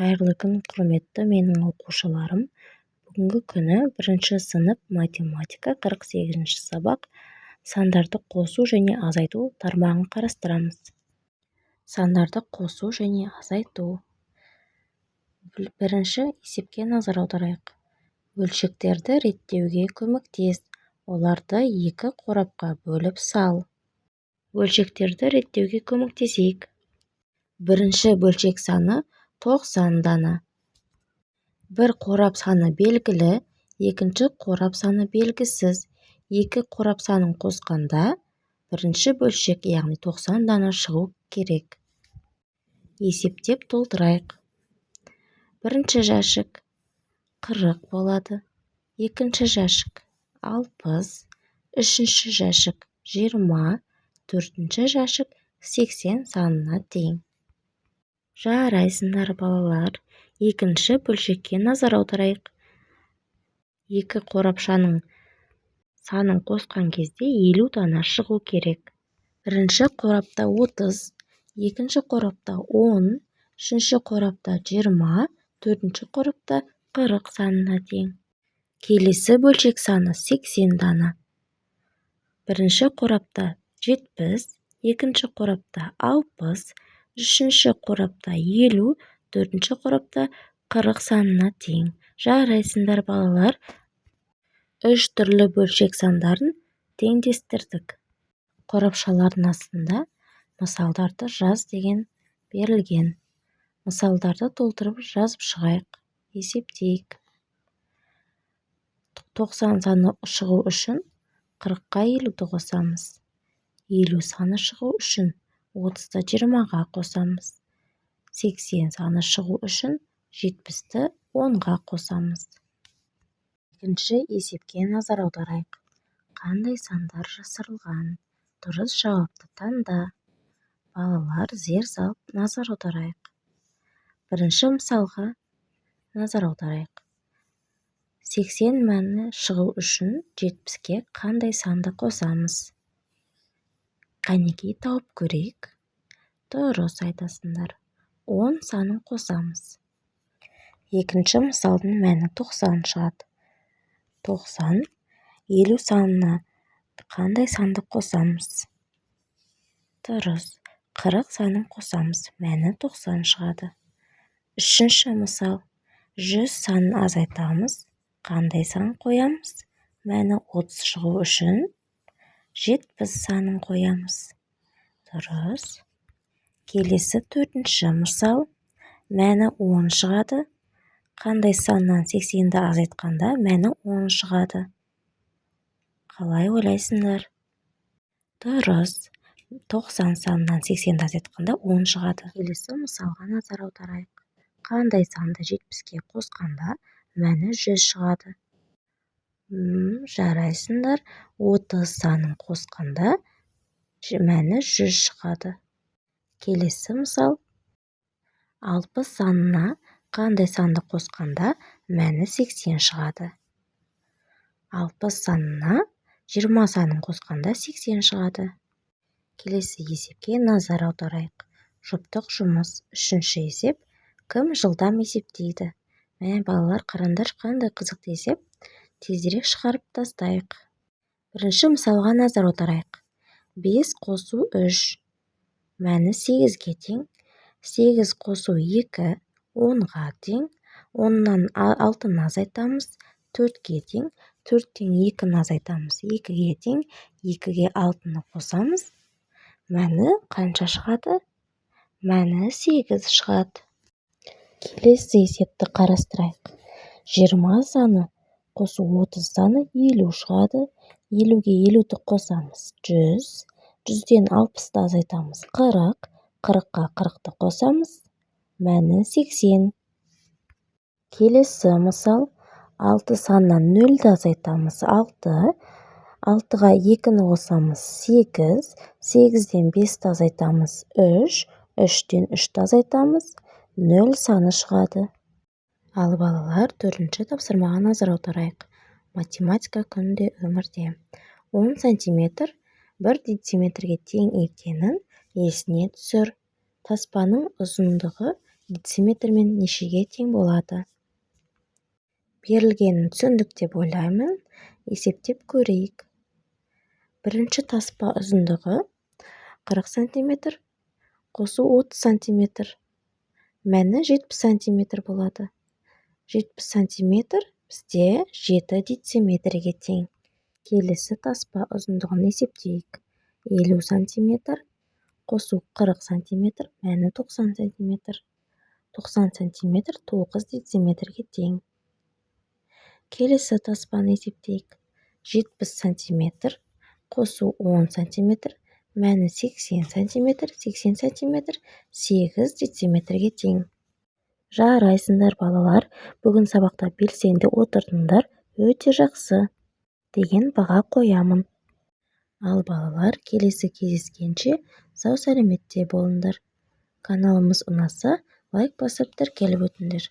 Қайырлы күн, құрметті менің оқушыларым. Бүгінгі күні 1 сынып математика 48 сабақ сандарды қосу және азайту тармағын қарастырамыз. Сандарды қосу және азайту. Бірінші есепке назар аударайық. Бөлшектерді реттеуге көмектес. Оларды екі қорапқа бөліп сал. Бөлшектерді реттеуге көмектесейік. Бірінші бөлшек саны 90 дана. Бір қорап саны белгілі, екінші қорап саны белгісіз. Екі қорап санын қосқанда бірінші бөлшек, яғни 90 дана шығу керек. Есептеп толтырайық. Бірінші жәшік 40 болады, екінші жәшік 60, үшінші жәшік 20, төртінші жәшік 80 санына тең. Жарайсыңдар, балалар. Екінші бөлшекке назар аударайық. Екі қорапшаның санын қосқан кезде 50 дана шығу керек. Бірінші қорапта 30, екінші қорапта 10, үшінші қорапта 20, төртінші қорапта 40 санына тең. Келесі бөлшек саны 80 дана. Бірінші қорапта 70, екінші қорапта 60, үшінші қорапта 50, төртінші қорапта 40 санына тең. Жарайсыңдар, балалар. Үш түрлі бөлшек сандарын теңдестірдік. Қорапшалардың астында мысалдарды жаз деген берілген. Мысалдарды толтырып жазып шығайық. Есептейік. 90 саны шығу үшін 40-қа 50-ді қосамыз. 50 саны шығу үшін 30-ды 20-ға қосамыз. 80 саны шығу үшін 70-ті 10-ға қосамыз. Екінші есепке назар аударайық. Қандай сандар жасырылған? Дұрыс жауапты таңда. Балалар, зер салып назар аударайық. Бірінші мысалға назар аударайық. 80 мәні шығу үшін 70-ке қандай санды қосамыз? Қанекей тауып көрейік. Дұрыс айтасыңдар. 10 санын қосамыз. Екінші мысалдың мәні 90 шығады. 90, 50 санына қандай санды қосамыз? Дұрыс. 40 санын қосамыз. Мәні 90 шығады. Үшінші мысал. 100 санын азайтамыз. Қандай сан қоямыз? Мәні 30 шығу үшін 70 санын қоямыз. Дұрыс. Келесі төртінші мысал. Мәні 10 шығады. Қандай саннан 80-ді азайтқанда мәні 10 шығады? Қалай ойлайсыңдар? Дұрыс. 90 саннан 80-ді азайтқанда 10 шығады. Келесі мысалға назар аударайық. Қандай санды 70-ке қосқанда мәні 100 шығады? Жарайсыңдар. 30 санын қосқанда мәні 100 шығады. Келесі мысал. 60 санына қандай санды қосқанда мәні 80 шығады? 60 санына 20 санын қосқанда 80 шығады. Келесі есепке назар аударайық. Жұптық жұмыс. Үшінші есеп. Кім жылдам есептейді? Міне, балалар, қараңдар, қандай қызықты есеп. Тезірек шығарып тастайық. Бірінші мысалға назар аударайық. 5 қосу 3. Мәні 8-ге тең. 8 қосу 2, 10-ға тең. 10-нан 6-ны азайтамыз. 4-ге тең. 4-тен 2-ні азайтамыз. 2-ге тең. 2-ге 6-ны қосамыз. Мәні қанша шығады? Мәні 8 шығады. Келесі есепті қарастырайық. 20 саны қосу 30 саны 50 шығады. 50-ге 50-ді қосамыз. 100. 100-ден 60-ды азайтамыз. 40. 40-қа 40-ды қосамыз. Мәні 80. Келесі мысал. 6 саннан 0-ді азайтамыз. 6. 6-ға 2-ні қосамыз. 8. 8-ден 5-ді азайтамыз. 3. 3-ден 3-ді азайтамыз. 0 саны шығады. Ал балалар, төртінші тапсырмаға назар аударайық. Математика күнде өмірде. 10 сантиметр 1 дециметрге тең екенін есіне түсір. Таспаның ұзындығы дециметрмен нешеге тең болады? Берілгенін түсіндік деп ойлаймын. Есептеп көрейік. Бірінші таспа ұзындығы 40 см, қосу 30 см. Мәні 70 см болады. 70 см бізде 7 дециметрге тең. Келесі таспа ұзындығын есептейік. 50 см, қосу 40 см, мәні 90 см. 90 см 9 дециметрге тең. Келесі таспаны есептейік. 70 см, қосу 10 см, мәні 80 см, 80 см 8 дециметрге тең. Жарайсыңдар балалар, бүгін сабақта белсенді отырдыңдар, өте жақсы деген баға қоямын. Ал балалар, келесі кездескенше сау сәлеметте болыңдар. Каналымыз ұнаса, лайк басып тіркеліп өтіңдер.